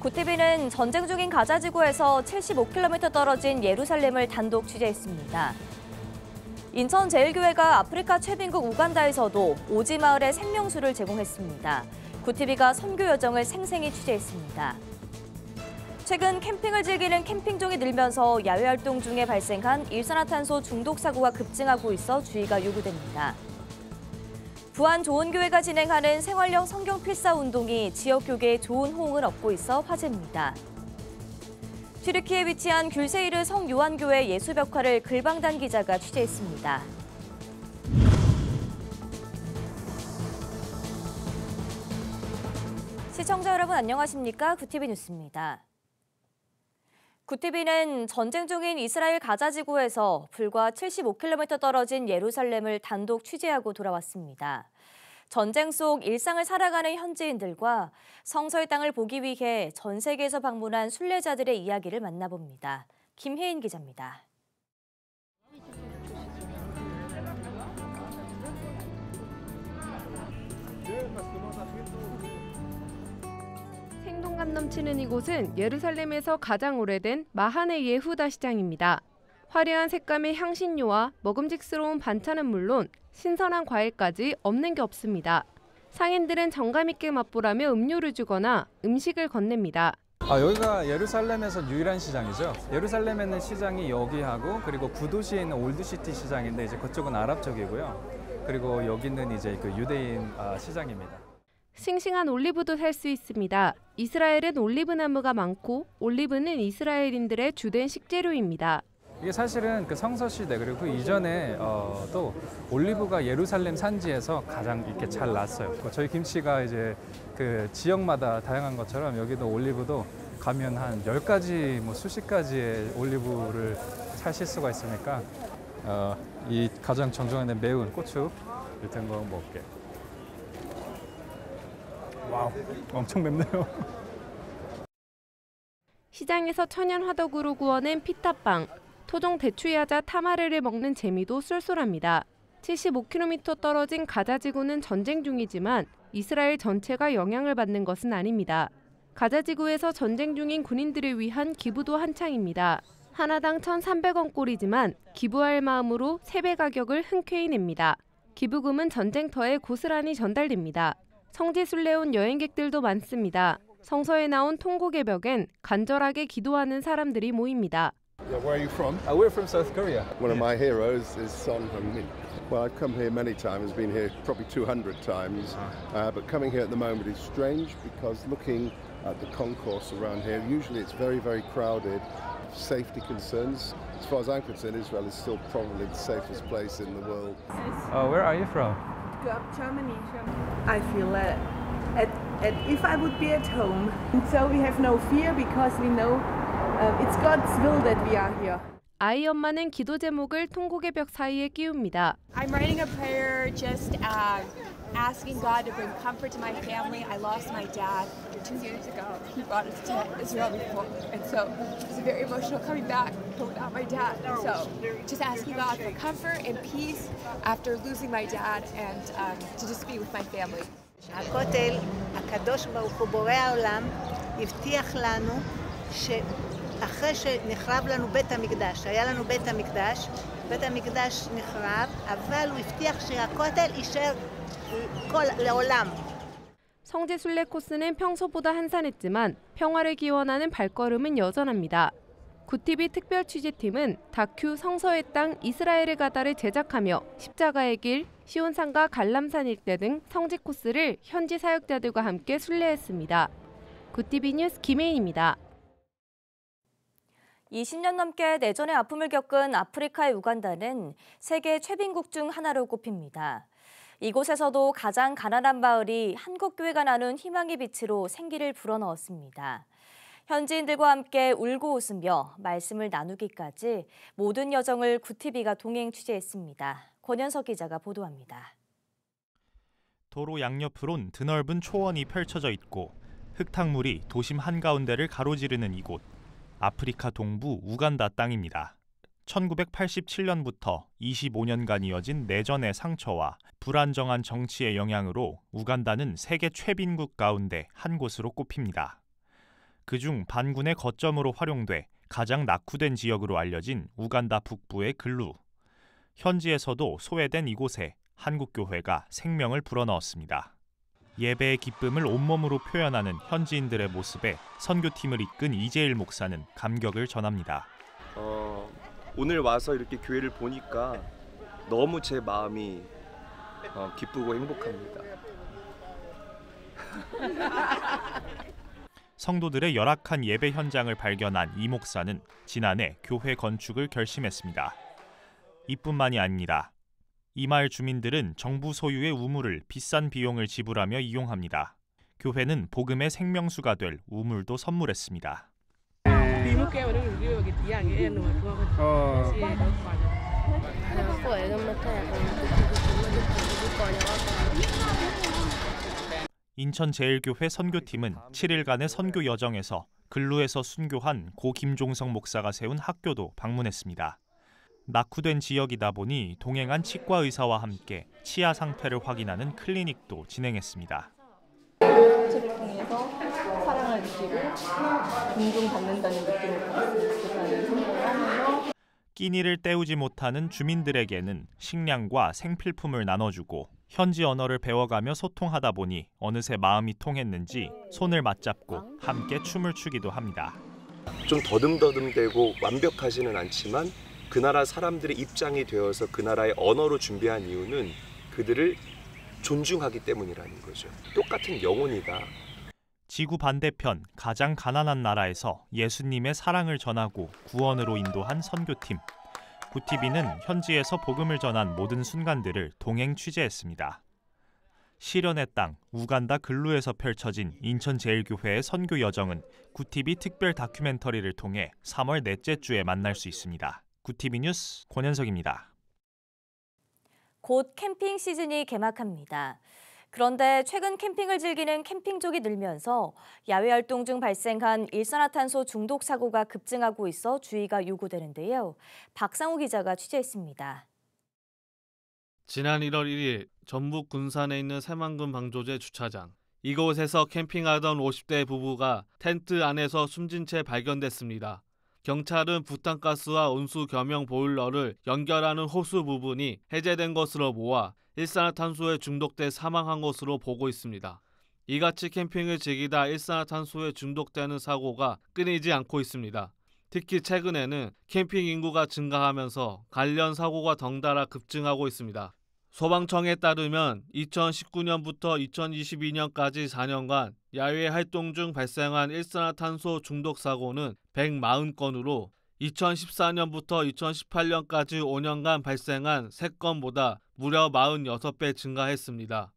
구티비는 전쟁 중인 가자 지구에서 75km 떨어진 예루살렘을 단독 취재했습니다. 인천제일교회가 아프리카 최빈국 우간다에서도 오지 마을의 생명수를 제공했습니다. 구티비가 선교 여정을 생생히 취재했습니다. 최근 캠핑을 즐기는 캠핑족이 늘면서 야외 활동 중에 발생한 일산화탄소 중독 사고가 급증하고 있어 주의가 요구됩니다. 부안좋은교회가 진행하는 생활형 성경 필사 운동이 지역 교계에 좋은 호응을 얻고 있어 화제입니다. 튀르키에 위치한 귤세이르 성요한교회 예수벽화를 글방단 기자가 취재했습니다. 시청자 여러분 안녕하십니까? 구티비 뉴스입니다. 구티비는 전쟁 중인 이스라엘 가자 지구에서 불과 75km 떨어진 예루살렘을 단독 취재하고 돌아왔습니다. 전쟁 속 일상을 살아가는 현지인들과 성서의 땅을 보기 위해 전 세계에서 방문한 순례자들의 이야기를 만나봅니다. 김혜인 기자입니다. 생동감 넘치는 이곳은 예루살렘에서 가장 오래된 마하네 예후다 시장입니다. 화려한 색감의 향신료와 먹음직스러운 반찬은 물론 신선한 과일까지 없는 게 없습니다. 상인들은 정감 있게 맛보라며 음료를 주거나 음식을 건넵니다. 여기가 예루살렘에서 유일한 시장이죠. 예루살렘에 있는 시장이 여기하고 그리고 구도시에 있는 올드시티 시장인데 이제 그쪽은 아랍 쪽이고요. 그리고 여기는 이제 그 유대인 시장입니다. 싱싱한 올리브도 살 수 있습니다. 이스라엘은 올리브 나무가 많고 올리브는 이스라엘인들의 주된 식재료입니다. 이게 사실은 그 성서 시대 그리고 그 이전에 또 올리브가 예루살렘 산지에서 가장 이렇게 잘 났어요. 저희 김치가 이제 그 지역마다 다양한 것처럼 여기도 올리브도 가면 한 10가지 뭐 수십 가지의 올리브를 사실 수가 있으니까 이 가장 정정한 매운 고추 일단 거 먹을게. 와우, 엄청 맵네요. 시장에서 천연 화덕으로 구워낸 피타빵, 토종 대추야자 타마르를 먹는 재미도 쏠쏠합니다. 75km 떨어진 가자 지구는 전쟁 중이지만 이스라엘 전체가 영향을 받는 것은 아닙니다. 가자 지구에서 전쟁 중인 군인들을 위한 기부도 한창입니다. 하나당 1,300원꼴이지만 기부할 마음으로 3배 가격을 흔쾌히 냅니다. 기부금은 전쟁터에 고스란히 전달됩니다. 성지순례 온 여행객들도 많습니다. 성서에 나온 통곡의 벽엔 간절하게 기도하는 사람들이 모입니다. Where are you from? We're from South Korea. One of my heroes is Son Heung-min. Well, I've come here many times, been here probably 200 times, but coming here at the moment is strange because looking at the concourse around here, usually it's very, very crowded. Safety concerns. As far as I'm concerned, Israel is still probably the safest place in the world. Where are you from? Germany. I feel if I would be at home, so we have no fear because we know it's God's will that we are here. 아이 엄마는 기도 제목을 통곡의 벽 사이에 끼웁니다. I'm writing a prayer just asking God to bring comfort to my family. I lost my dad 2 years ago. He brought us to Israel before, and so it was very emotional coming back without my dad. So just asking God for comfort and peace after losing my dad, and to just be with my family. הכותל, הקדוש ברוך הוא בורא העולם, הבטיח לנו שאחרי שנחרב לנו בית המקדש, היה לנו בית המקדש נחרב, אבל הוא הבטיח שהכותל יישאר לעולם. 성지 순례 코스는 평소보다 한산했지만 평화를 기원하는 발걸음은 여전합니다. 구티비 특별 취재팀은 다큐 성서의 땅 이스라엘의 가다를 제작하며 십자가의 길, 시온산과 갈람산 일대 등 성지 코스를 현지 사역자들과 함께 순례했습니다. 구티비 뉴스 김혜인입니다. 20년 넘게 내전의 아픔을 겪은 아프리카의 우간다는 세계 최빈국 중 하나로 꼽힙니다. 이곳에서도 가장 가난한 마을이 한국교회가 나눈 희망의 빛으로 생기를 불어넣었습니다. 현지인들과 함께 울고 웃으며 말씀을 나누기까지 모든 여정을 구티비가 동행 취재했습니다. 권현석 기자가 보도합니다. 도로 양옆으론 드넓은 초원이 펼쳐져 있고 흙탕물이 도심 한가운데를 가로지르는 이곳, 아프리카 동부 우간다 땅입니다. 1987년부터 25년간 이어진 내전의 상처와 불안정한 정치의 영향으로 우간다는 세계 최빈국 가운데 한 곳으로 꼽힙니다. 그중 반군의 거점으로 활용돼 가장 낙후된 지역으로 알려진 우간다 북부의 글루. 현지에서도 소외된 이곳에 한국교회가 생명을 불어넣었습니다. 예배의 기쁨을 온몸으로 표현하는 현지인들의 모습에 선교팀을 이끈 이재일 목사는 감격을 전합니다. 오늘 와서 이렇게 교회를 보니까 너무 제 마음이 기쁘고 행복합니다. 성도들의 열악한 예배 현장을 발견한 이 목사는 지난해 교회 건축을 결심했습니다. 이뿐만이 아니라 이 마을 주민들은 정부 소유의 우물을 비싼 비용을 지불하며 이용합니다. 교회는 복음의 생명수가 될 우물도 선물했습니다. 인천제일교회 선교팀은 7일간의 선교 여정에서 글루에서 순교한 고 김종성 목사가 세운 학교도 방문했습니다. 낙후된 지역이다 보니 동행한 치과 의사와 함께 치아 상태를 확인하는 클리닉도 진행했습니다. 치를 통해서 사랑을 느끼고 존중받는다는 느낌을 받았으면 생각을 하면서 끼니를 때우지 못하는 주민들에게는 식량과 생필품을 나눠주고 현지 언어를 배워가며 소통하다 보니 어느새 마음이 통했는지 손을 맞잡고 함께 춤을 추기도 합니다. 좀 더듬더듬대고 완벽하지는 않지만 그 나라 사람들의 입장이 되어서 그 나라의 언어로 준비한 이유는 그들을 존중하기 때문이라는 거죠. 똑같은 영혼이다. 지구 반대편 가장 가난한 나라에서 예수님의 사랑을 전하고 구원으로 인도한 선교팀. 구티비는 현지에서 복음을 전한 모든 순간들을 동행 취재했습니다. 시련의 땅 우간다 글루에서 펼쳐진 인천제일교회의 선교 여정은 구티비 특별 다큐멘터리를 통해 3월 넷째 주에 만날 수 있습니다. 구티비 뉴스 권현석입니다. 곧 캠핑 시즌이 개막합니다. 그런데 최근 캠핑을 즐기는 캠핑족이 늘면서 야외 활동 중 발생한 일산화탄소 중독 사고가 급증하고 있어 주의가 요구되는데요. 박상우 기자가 취재했습니다. 지난 1월 1일 전북 군산에 있는 새만금 방조제 주차장. 이곳에서 캠핑하던 50대 부부가 텐트 안에서 숨진 채 발견됐습니다. 경찰은 부탄가스와 온수 겸용 보일러를 연결하는 호수 부분이 해제된 것으로 모아 일산화탄소에 중독돼 사망한 것으로 보고 있습니다. 이같이 캠핑을 즐기다 일산화탄소에 중독되는 사고가 끊이지 않고 있습니다. 특히 최근에는 캠핑 인구가 증가하면서 관련 사고가 덩달아 급증하고 있습니다. 소방청에 따르면 2019년부터 2022년까지 4년간 야외 활동 중 발생한 일산화탄소 중독 사고는 140건으로 2014년부터 2018년까지 5년간 발생한 3건보다 무려 46배 증가했습니다.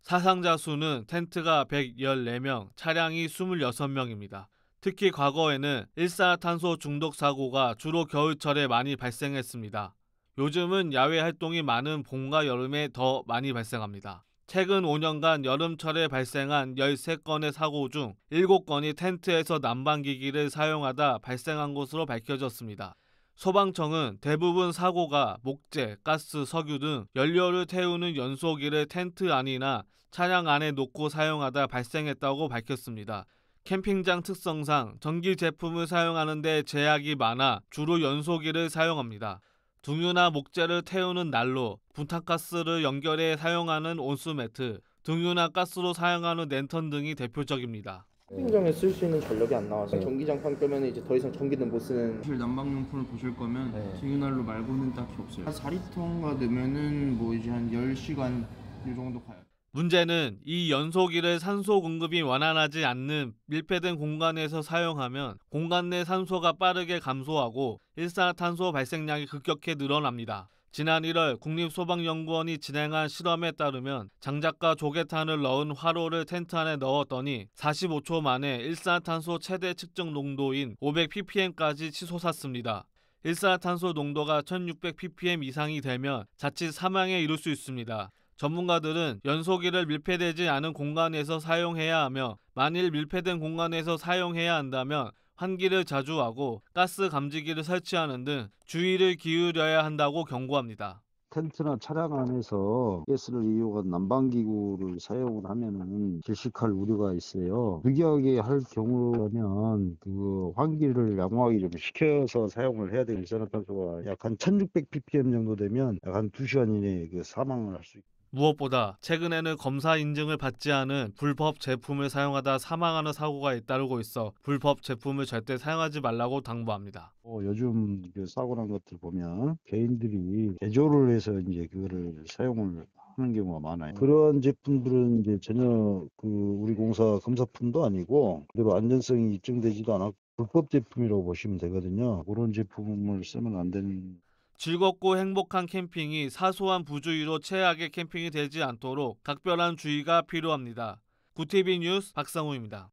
사상자 수는 텐트가 114명, 차량이 26명입니다. 특히 과거에는 일산화탄소 중독 사고가 주로 겨울철에 많이 발생했습니다. 요즘은 야외 활동이 많은 봄과 여름에 더 많이 발생합니다. 최근 5년간 여름철에 발생한 13건의 사고 중 7건이 텐트에서 난방기기를 사용하다 발생한 것으로 밝혀졌습니다. 소방청은 대부분 사고가 목재, 가스, 석유 등 연료를 태우는 연소기를 텐트 안이나 차량 안에 놓고 사용하다 발생했다고 밝혔습니다. 캠핑장 특성상 전기 제품을 사용하는 데 제약이 많아 주로 연소기를 사용합니다. 등유나 목재를 태우는 난로, 부탄가스를 연결해 사용하는 온수매트, 등유나 가스로 사용하는 랜턴 등이 대표적입니다. 캠핑장에 쓸 수 있는 전력이 안 나와서 전기장판 끄면 이제 더 이상 전기는 못 쓰는. 사실 난방용품을 보실 거면 등유난로 말고는 딱히 없어요. 4리터인가 넣으면은 뭐 이제 한 10시간 이 정도 가요. 문제는 이 연소기를 산소 공급이 완화하지 않는 밀폐된 공간에서 사용하면 공간 내 산소가 빠르게 감소하고 일산화탄소 발생량이 급격히 늘어납니다. 지난 1월 국립소방연구원이 진행한 실험에 따르면 장작과 조개탄을 넣은 화로를 텐트 안에 넣었더니 45초 만에 일산화탄소 최대 측정 농도인 500ppm까지 치솟았습니다. 일산화탄소 농도가 1600ppm 이상이 되면 자칫 사망에 이를 수 있습니다. 전문가들은 연소기를 밀폐되지 않은 공간에서 사용해야 하며 만일 밀폐된 공간에서 사용해야 한다면 환기를 자주 하고 가스 감지기를 설치하는 등 주의를 기울여야 한다고 경고합니다. 텐트나 차량 안에서 가스를 이용한 난방기구를 사용을 하면은 질식할 우려가 있어요. 특이하게 할 경우라면 그 환기를 양호하게 좀 시켜서 사용을 해야 되는 일산화탄소가 약 한 1600 ppm 정도 되면 약 한 2시간 이내에 그 사망을 할 수 있습니다. 무엇보다 최근에는 검사 인증을 받지 않은 불법 제품을 사용하다 사망하는 사고가 잇따르고 있어 불법 제품을 절대 사용하지 말라고 당부합니다. 요즘 그 사고 난 것들 보면 개인들이 개조를 해서 이제 그거를 사용을 하는 경우가 많아요. 그런 제품들은 이제 전혀 그 우리 공사 검사품도 아니고 그대로 안전성이 입증되지도 않았고 불법 제품이라고 보시면 되거든요. 그런 제품을 쓰면 안 되는. 즐겁고 행복한 캠핑이 사소한 부주의로 최악의 캠핑이 되지 않도록 각별한 주의가 필요합니다. 구티비 뉴스 박상우입니다.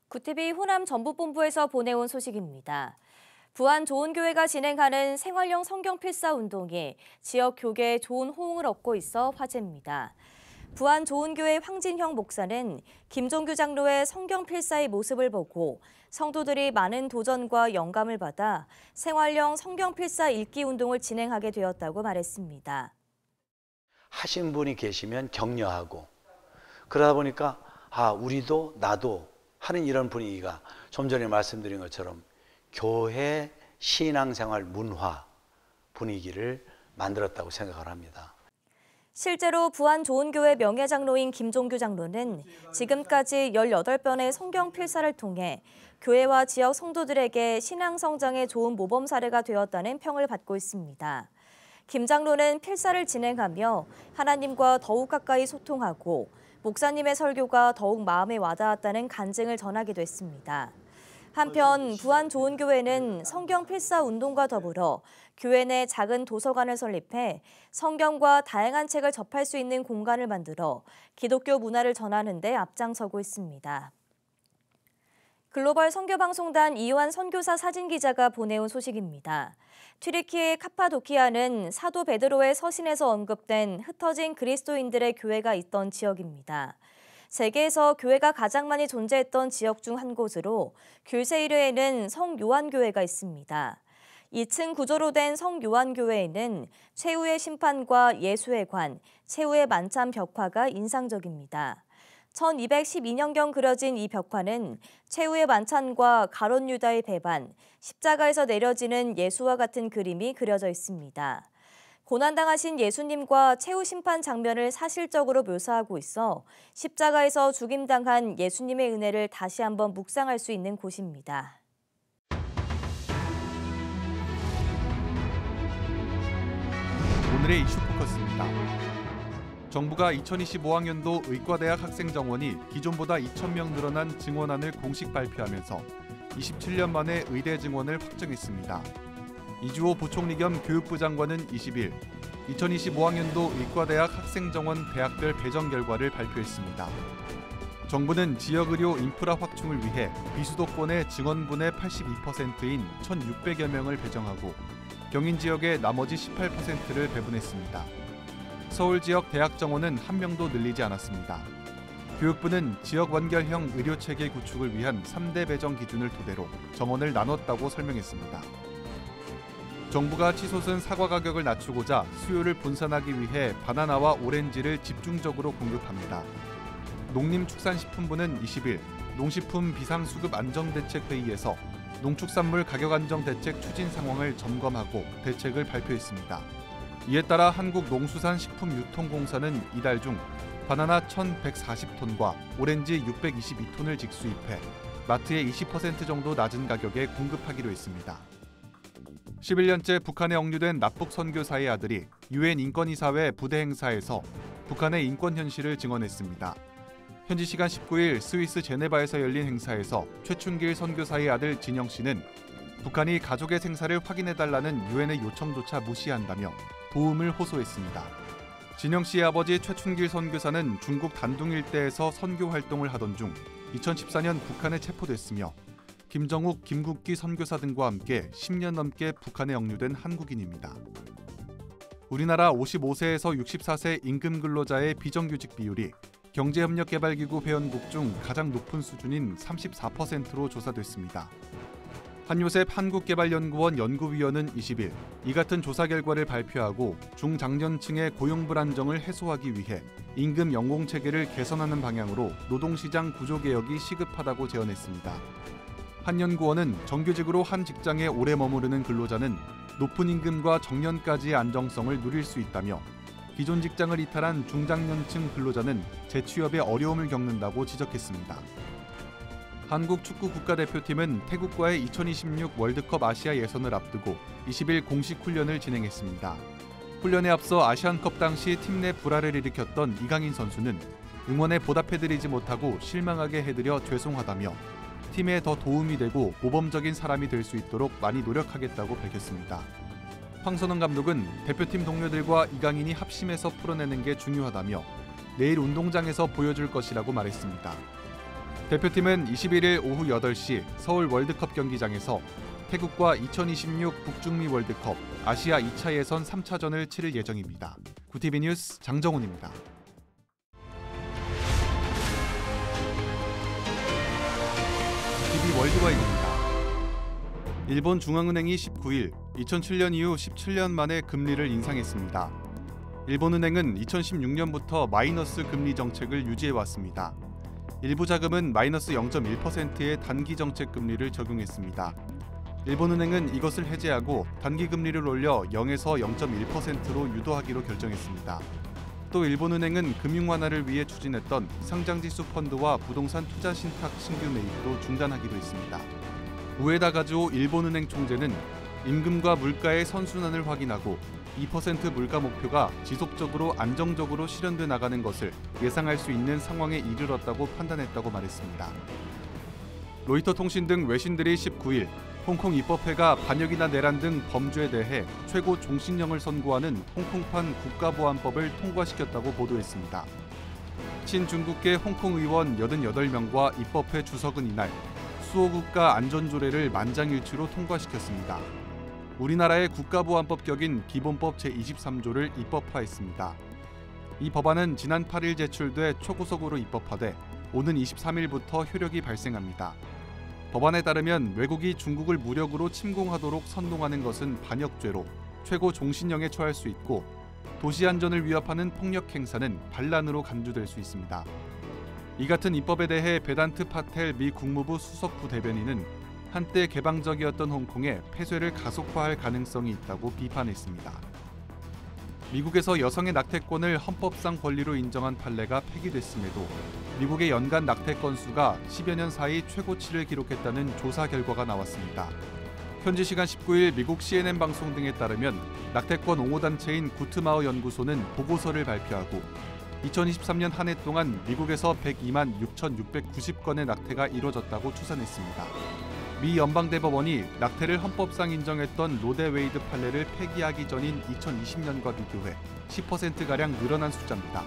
구티비 호남 전북본부에서 보내온 소식입니다. 부안 좋은교회가 진행하는 생활형 성경 필사 운동이 지역 교계에 좋은 호응을 얻고 있어 화제입니다. 부안 좋은교회 황진형 목사는 김종규 장로의 성경 필사의 모습을 보고 성도들이 많은 도전과 영감을 받아 생활형 성경 필사 읽기 운동을 진행하게 되었다고 말했습니다. 하신 분이 계시면 격려하고 그러다 보니까 우리도 나도 하는 이런 분위기가 좀 전에 말씀드린 것처럼 교회 신앙생활 문화 분위기를 만들었다고 생각을 합니다. 실제로 부안 좋은교회 명예장로인 김종규 장로는 지금까지 18번의 성경 필사를 통해 교회와 지역 성도들에게 신앙 성장에 좋은 모범 사례가 되었다는 평을 받고 있습니다. 김 장로는 필사를 진행하며 하나님과 더욱 가까이 소통하고 목사님의 설교가 더욱 마음에 와닿았다는 간증을 전하기도 했습니다. 한편 부안 좋은교회는 성경 필사 운동과 더불어 교회 내 작은 도서관을 설립해 성경과 다양한 책을 접할 수 있는 공간을 만들어 기독교 문화를 전하는 데 앞장서고 있습니다. 글로벌 선교방송단 이요한 선교사 사진기자가 보내온 소식입니다. 튀르키예 카파도키아는 사도 베드로의 서신에서 언급된 흩어진 그리스도인들의 교회가 있던 지역입니다. 세계에서 교회가 가장 많이 존재했던 지역 중 한 곳으로 귤세이르에는 성요한교회가 있습니다. 2층 구조로 된 성요한교회에는 최후의 심판과 예수의 관, 최후의 만찬 벽화가 인상적입니다. 1212년경 그려진 이 벽화는 최후의 만찬과 가롯 유다의 배반, 십자가에서 내려지는 예수와 같은 그림이 그려져 있습니다. 고난당하신 예수님과 최후 심판 장면을 사실적으로 묘사하고 있어 십자가에서 죽임당한 예수님의 은혜를 다시 한번 묵상할 수 있는 곳입니다. 오늘의 이슈 포커스입니다. 정부가 2025학년도 의과대학 학생 정원이 기존보다 2,000명 늘어난 증원안을 공식 발표하면서 27년 만에 의대 증원을 확정했습니다. 이주호 부총리 겸 교육부 장관은 20일 2025학년도 의과대학 학생 정원 대학별 배정 결과를 발표했습니다. 정부는 지역의료 인프라 확충을 위해 비수도권의 증원분의 82%인 1,600여 명을 배정하고 경인 지역의 나머지 18%를 배분했습니다. 서울 지역 대학 정원은 한 명도 늘리지 않았습니다. 교육부는 지역 완결형 의료체계 구축을 위한 3대 배정 기준을 토대로 정원을 나눴다고 설명했습니다. 정부가 치솟은 사과 가격을 낮추고자 수요를 분산하기 위해 바나나와 오렌지를 집중적으로 공급합니다. 농림축산식품부는 20일 농식품 비상수급 안정대책회의에서 농축산물 가격안정대책 추진 상황을 점검하고 대책을 발표했습니다. 이에 따라 한국농수산식품유통공사는 이달 중 바나나 1,140톤과 오렌지 622톤을 직수입해 마트에 20% 정도 낮은 가격에 공급하기로 했습니다. 11년째 북한에 억류된 납북 선교사의 아들이 유엔 인권이사회 부대 행사에서 북한의 인권 현실을 증언했습니다. 현지 시간 19일 스위스 제네바에서 열린 행사에서 최춘길 선교사의 아들 진영 씨는 북한이 가족의 생사를 확인해달라는 유엔의 요청조차 무시한다며 도움을 호소했습니다. 진영 씨의 아버지 최춘길 선교사는 중국 단둥 일대에서 선교 활동을 하던 중 2014년 북한에 체포됐으며 김정욱, 김국기 선교사 등과 함께 10년 넘게 북한에 억류된 한국인입니다. 우리나라 55세에서 64세 임금 근로자의 비정규직 비율이 경제협력개발기구 회원국 중 가장 높은 수준인 34%로 조사됐습니다. 한요셉 한국개발연구원 연구위원은 20일 이 같은 조사 결과를 발표하고 중장년층의 고용 불안정을 해소하기 위해 임금 연공 체계를 개선하는 방향으로 노동시장 구조개혁이 시급하다고 제언했습니다. 한 연구원은 정규직으로 한 직장에 오래 머무르는 근로자는 높은 임금과 정년까지의 안정성을 누릴 수 있다며 기존 직장을 이탈한 중장년층 근로자는 재취업에 어려움을 겪는다고 지적했습니다. 한국 축구 국가대표팀은 태국과의 2026 월드컵 아시아 예선을 앞두고 20일 공식 훈련을 진행했습니다. 훈련에 앞서 아시안컵 당시 팀 내 불화를 일으켰던 이강인 선수는 응원에 보답해드리지 못하고 실망하게 해드려 죄송하다며 팀에 더 도움이 되고 모범적인 사람이 될 수 있도록 많이 노력하겠다고 밝혔습니다. 황선홍 감독은 대표팀 동료들과 이강인이 합심해서 풀어내는 게 중요하다며 내일 운동장에서 보여줄 것이라고 말했습니다. 대표팀은 21일 오후 8시 서울 월드컵 경기장에서 태국과 2026 북중미 월드컵 아시아 2차 예선 3차전을 치를 예정입니다. 구티비 뉴스 장정훈입니다. 구티비 월드와이드입니다. 일본 중앙은행이 19일 2007년 이후 17년 만에 금리를 인상했습니다. 일본은행은 2016년부터 마이너스 금리 정책을 유지해왔습니다. 일부 자금은 마이너스 0.1%의 단기 정책 금리를 적용했습니다. 일본은행은 이것을 해제하고 단기 금리를 올려 0에서 0.1%로 유도하기로 결정했습니다. 또 일본은행은 금융 완화를 위해 추진했던 상장지수 펀드와 부동산 투자 신탁 신규 매입도 중단하기로 했습니다. 우에다 가즈오 일본은행 총재는 임금과 물가의 선순환을 확인하고 2% 물가 목표가 지속적으로 안정적으로 실현돼 나가는 것을 예상할 수 있는 상황에 이르렀다고 판단했다고 말했습니다. 로이터 통신 등 외신들이 19일 홍콩 입법회가 반역이나 내란 등 범죄에 대해 최고 종신형을 선고하는 홍콩판 국가보안법을 통과시켰다고 보도했습니다. 친중국계 홍콩 의원 88명과 입법회 주석은 이날 수호국가 안전조례를 만장일치로 통과시켰습니다. 우리나라의 국가보안법 격인 기본법 제23조를 입법화했습니다. 이 법안은 지난 8일 제출돼 초고속으로 입법화돼 오는 23일부터 효력이 발생합니다. 법안에 따르면 외국이 중국을 무력으로 침공하도록 선동하는 것은 반역죄로 최고 종신형에 처할 수 있고 도시 안전을 위협하는 폭력 행사는 반란으로 간주될 수 있습니다. 이 같은 입법에 대해 베단트 파텔 미 국무부 수석부 대변인은 한때 개방적이었던 홍콩에 폐쇄를 가속화할 가능성이 있다고 비판했습니다. 미국에서 여성의 낙태권을 헌법상 권리로 인정한 판례가 폐기됐음에도 미국의 연간 낙태 건수가 10여 년 사이 최고치를 기록했다는 조사 결과가 나왔습니다. 현지 시간 19일 미국 CNN 방송 등에 따르면 낙태권 옹호단체인 구트마우 연구소는 보고서를 발표하고 2023년 한 해 동안 미국에서 102만 6,690건의 낙태가 이뤄졌다고 추산했습니다. 미 연방대법원이 낙태를 헌법상 인정했던 로데 웨이드 판례를 폐기하기 전인 2020년과 비교해 10%가량 늘어난 숫자입니다.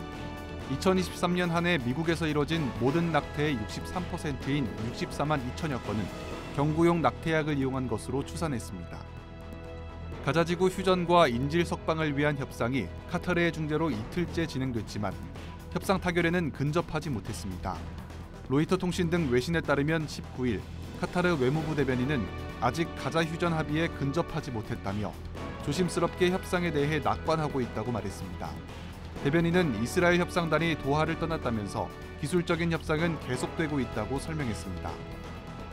2023년 한 해 미국에서 이뤄진 모든 낙태의 63%인 64만 2천여 건은 경구용 낙태약을 이용한 것으로 추산했습니다. 가자지구 휴전과 인질 석방을 위한 협상이 카타르의 중재로 이틀째 진행됐지만 협상 타결에는 근접하지 못했습니다. 로이터 통신 등 외신에 따르면 19일 카타르 외무부 대변인은 아직 가자 휴전 합의에 근접하지 못했다며 조심스럽게 협상에 대해 낙관하고 있다고 말했습니다. 대변인은 이스라엘 협상단이 도하를 떠났다면서 기술적인 협상은 계속되고 있다고 설명했습니다.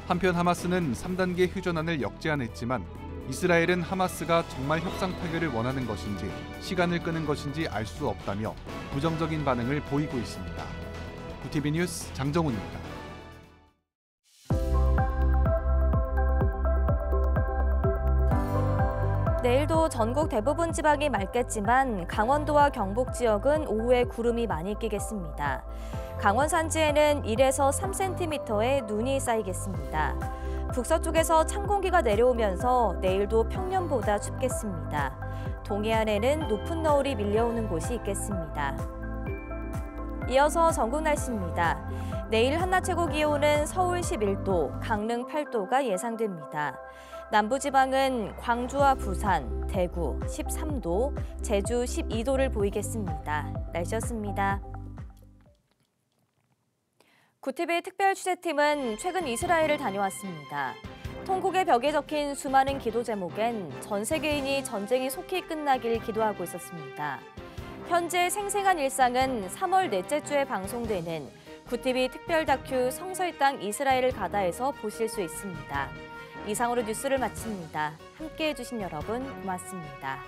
한편 하마스는 3단계 휴전안을 역제안했지만 이스라엘은 하마스가 정말 협상 타결을 원하는 것인지 시간을 끄는 것인지 알 수 없다며 부정적인 반응을 보이고 있습니다. 구티비 뉴스 장정훈입니다. 내일도 전국 대부분 지방이 맑겠지만 강원도와 경북 지역은 오후에 구름이 많이 끼겠습니다. 강원 산지에는 1에서 3cm의 눈이 쌓이겠습니다. 북서쪽에서 찬 공기가 내려오면서 내일도 평년보다 춥겠습니다. 동해안에는 높은 너울이 밀려오는 곳이 있겠습니다. 이어서 전국 날씨입니다. 내일 한낮 최고 기온은 서울 11도, 강릉 8도가 예상됩니다. 남부지방은 광주와 부산, 대구 13도, 제주 12도를 보이겠습니다. 날씨였습니다. 구티비 특별 취재팀은 최근 이스라엘을 다녀왔습니다. 통곡의 벽에 적힌 수많은 기도 제목엔 전 세계인이 전쟁이 속히 끝나길 기도하고 있었습니다. 현재 생생한 일상은 3월 넷째 주에 방송되는 구티비 특별 다큐 성서의 땅 이스라엘을 가다에서 보실 수 있습니다. 이상으로 뉴스를 마칩니다. 함께해 주신 여러분 고맙습니다.